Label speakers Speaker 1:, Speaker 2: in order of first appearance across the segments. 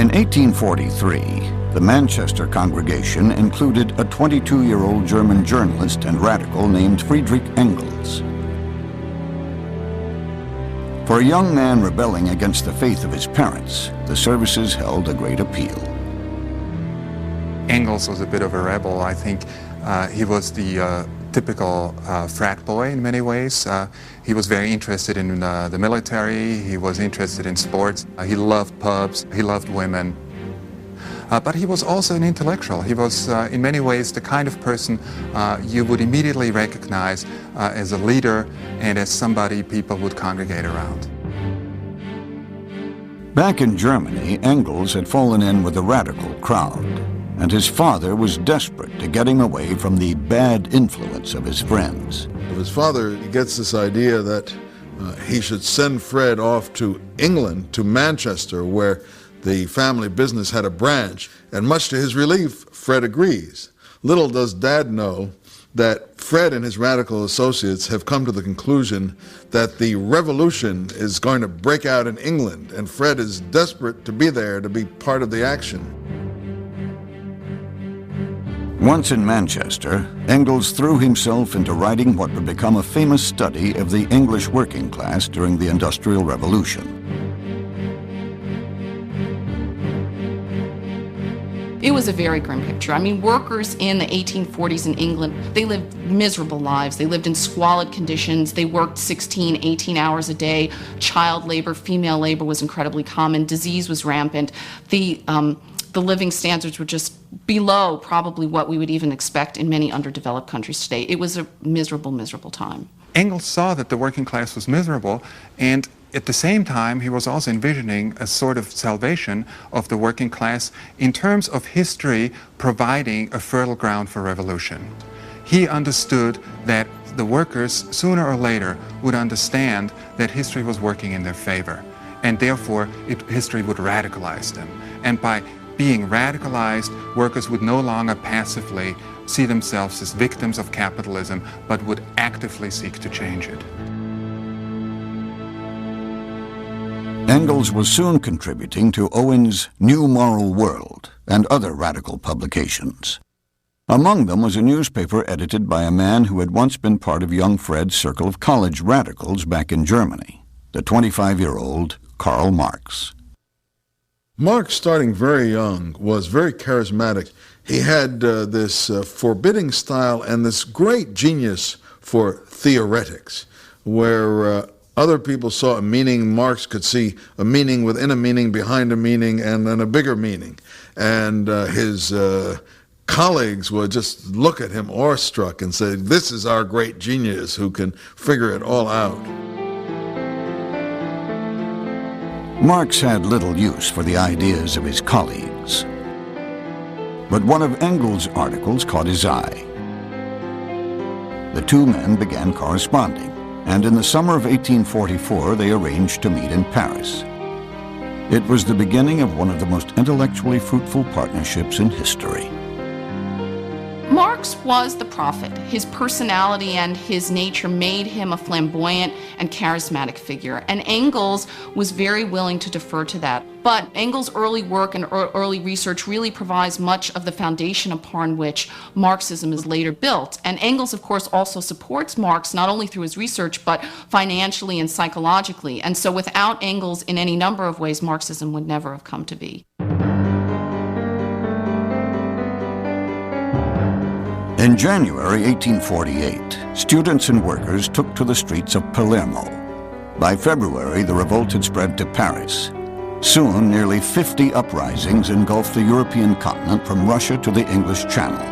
Speaker 1: In 1843, the Manchester congregation included a 22-year-old German journalist and radical named Friedrich Engels. For a young man rebelling against the faith of his parents, the services held a great appeal.
Speaker 2: Engels was a bit of a rebel. I think he was the typical frat boy in many ways. He was very interested in the military, he was interested in sports, he loved pubs, he loved women. But he was also an intellectual. He was in many ways the kind of person you would immediately recognize as a leader and as somebody people would congregate around.
Speaker 1: Back in Germany, Engels had fallen in with a radical crowd, and his father was desperate to get him away from the bad influence of his friends.
Speaker 3: His father gets this idea that he should send Fred off to England, to Manchester, where the family business had a branch, and much to his relief, Fred agrees. Little does Dad know that Fred and his radical associates have come to the conclusion that the revolution is going to break out in England, and Fred is desperate to be there to be part of the action.
Speaker 1: Once in Manchester, Engels threw himself into writing what would become a famous study of the English working class during the Industrial Revolution.
Speaker 4: It was a very grim picture. I mean, workers in the 1840s in England, they lived miserable lives. They lived in squalid conditions. They worked 16, 18 hours a day. Child labor, female labor was incredibly common. Disease was rampant. The living standards were just below probably what we would even expect in many underdeveloped countries today. It was a miserable, miserable time.
Speaker 2: Engels saw that the working class was miserable, and at the same time he was also envisioning a sort of salvation of the working class in terms of history providing a fertile ground for revolution. He understood that the workers sooner or later would understand that history was working in their favor, and therefore history would radicalize them. And by being radicalized, workers would no longer passively see themselves as victims of capitalism, but would actively seek to change it.
Speaker 1: Engels was soon contributing to Owen's New Moral World and other radical publications. Among them was a newspaper edited by a man who had once been part of young Fred's circle of college radicals back in Germany, the 25-year-old Karl Marx.
Speaker 3: Marx, starting very young, was very charismatic. He had this forbidding style and this great genius for theoretics, where other people saw a meaning, Marx could see a meaning within a meaning, behind a meaning, and then a bigger meaning. And his colleagues would just look at him awestruck and say, "This is our great genius who can figure it all out."
Speaker 1: Marx had little use for the ideas of his colleagues. But one of Engels' articles caught his eye. The two men began corresponding, and in the summer of 1844 they arranged to meet in Paris. It was the beginning of one of the most intellectually fruitful partnerships in history.
Speaker 4: Marx was the prophet. His personality and his nature made him a flamboyant and charismatic figure, and Engels was very willing to defer to that. But Engels' early work and early research really provides much of the foundation upon which Marxism is later built. And Engels, of course, also supports Marx not only through his research, but financially and psychologically. And so without Engels, in any number of ways, Marxism would never have come to be.
Speaker 1: In January 1848, students and workers took to the streets of Palermo. By February, the revolt had spread to Paris. Soon, nearly 50 uprisings engulfed the European continent from Russia to the English Channel.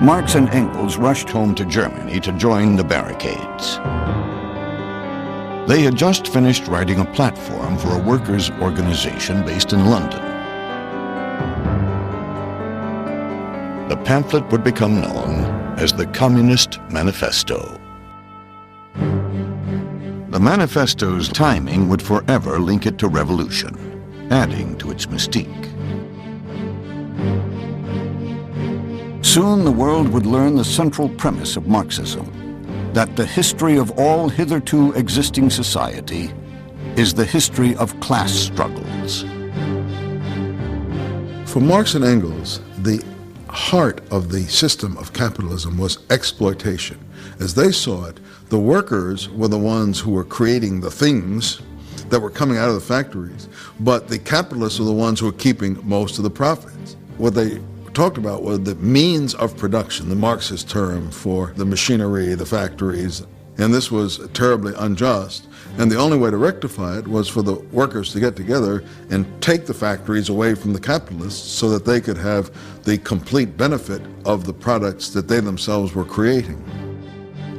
Speaker 1: Marx and Engels rushed home to Germany to join the barricades. They had just finished writing a platform for a workers' organization based in London. The pamphlet would become known as the Communist Manifesto. The manifesto's timing would forever link it to revolution, adding to its mystique. Soon the world would learn the central premise of Marxism, that the history of all hitherto existing society is the history of class struggles.
Speaker 3: For Marx and Engels, the heart of the system of capitalism was exploitation. As they saw it, the workers were the ones who were creating the things that were coming out of the factories, but the capitalists were the ones who were keeping most of the profits. What they talked about were the means of production, the Marxist term for the machinery, the factories, and this was terribly unjust. And the only way to rectify it was for the workers to get together and take the factories away from the capitalists so that they could have the complete benefit of the products that they themselves were creating.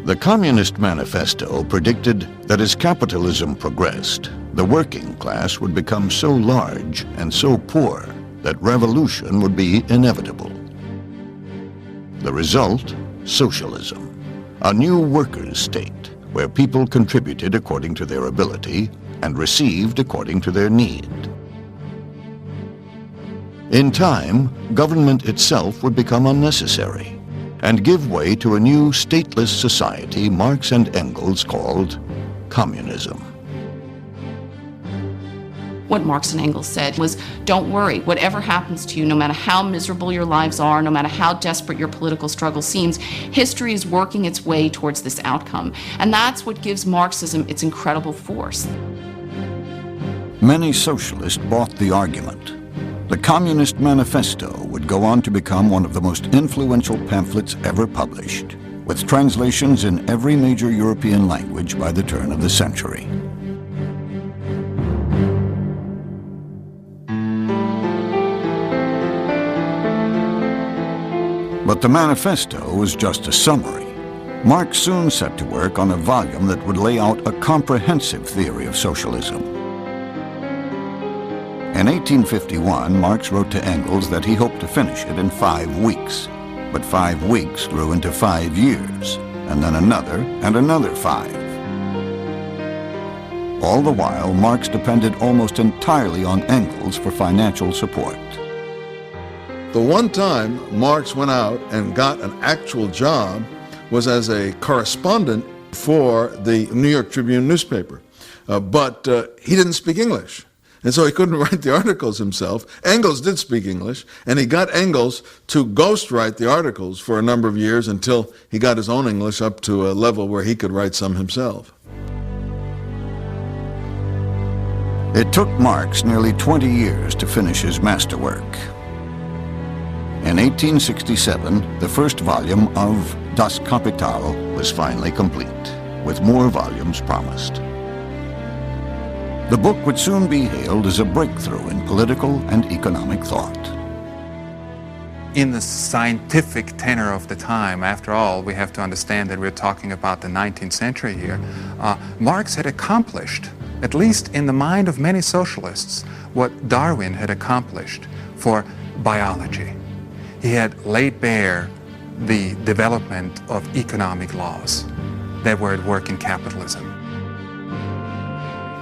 Speaker 1: The Communist Manifesto predicted that as capitalism progressed, the working class would become so large and so poor that revolution would be inevitable. The result, socialism, a new workers' state where people contributed according to their ability and received according to their need. In time, government itself would become unnecessary and give way to a new stateless society Marx and Engels called communism.
Speaker 4: What Marx and Engels said was, don't worry, whatever happens to you, no matter how miserable your lives are, no matter how desperate your political struggle seems, history is working its way towards this outcome. And that's what gives Marxism its incredible force.
Speaker 1: Many socialists bought the argument. The Communist Manifesto would go on to become one of the most influential pamphlets ever published, with translations in every major European language by the turn of the century. But the manifesto was just a summary. Marx soon set to work on a volume that would lay out a comprehensive theory of socialism. In 1851, Marx wrote to Engels that he hoped to finish it in 5 weeks. But 5 weeks grew into 5 years, and then another and another 5. All the while, Marx depended almost entirely on Engels for financial support.
Speaker 3: The one time Marx went out and got an actual job was as a correspondent for the New York Tribune newspaper. But he didn't speak English, and so he couldn't write the articles himself. Engels did speak English, and he got Engels to ghostwrite the articles for a number of years until he got his own English up to a level where he could write some himself.
Speaker 1: It took Marx nearly 20 years to finish his masterwork. In 1867, the first volume of Das Kapital was finally complete, with more volumes promised. The book would soon be hailed as a breakthrough in political and economic thought.
Speaker 2: In the scientific tenor of the time, after all, we have to understand that we're talking about the 19th century here, Marx had accomplished, at least in the mind of many socialists, what Darwin had accomplished for biology. He had laid bare the development of economic laws that were at work in capitalism.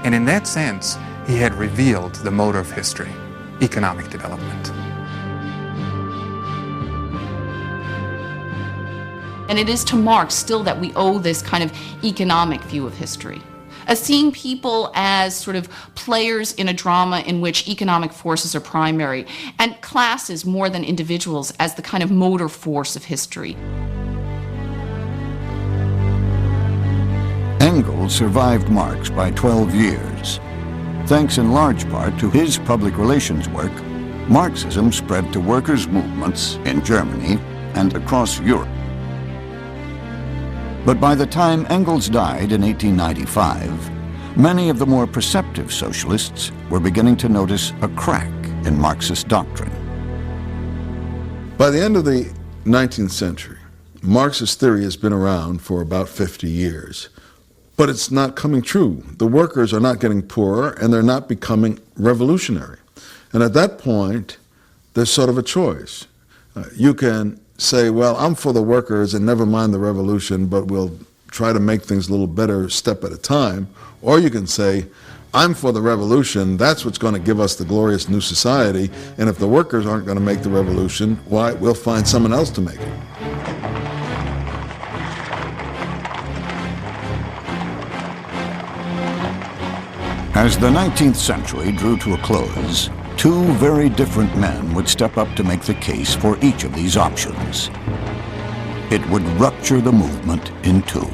Speaker 2: And in that sense, he had revealed the motor of history, economic development.
Speaker 4: And it is to Marx still that we owe this kind of economic view of history, as seeing people as sort of players in a drama in which economic forces are primary, and classes more than individuals as the kind of motor force of history.
Speaker 1: Engels survived Marx by 12 years. Thanks in large part to his public relations work, Marxism spread to workers' movements in Germany and across Europe. But by the time Engels died in 1895, many of the more perceptive socialists were beginning to notice a crack in Marxist doctrine.
Speaker 3: By the end of the 19th century, Marxist theory has been around for about 50 years, but it's not coming true. The workers are not getting poorer, and they're not becoming revolutionary. And at that point, there's sort of a choice. You can say, well, I'm for the workers and never mind the revolution, but we'll try to make things a little better step at a time. Or you can say, I'm for the revolution, that's what's going to give us the glorious new society, and if the workers aren't going to make the revolution, why, we'll find someone else to make it.
Speaker 1: As the 19th century drew to a close, two very different men would step up to make the case for each of these options. It would rupture the movement in two.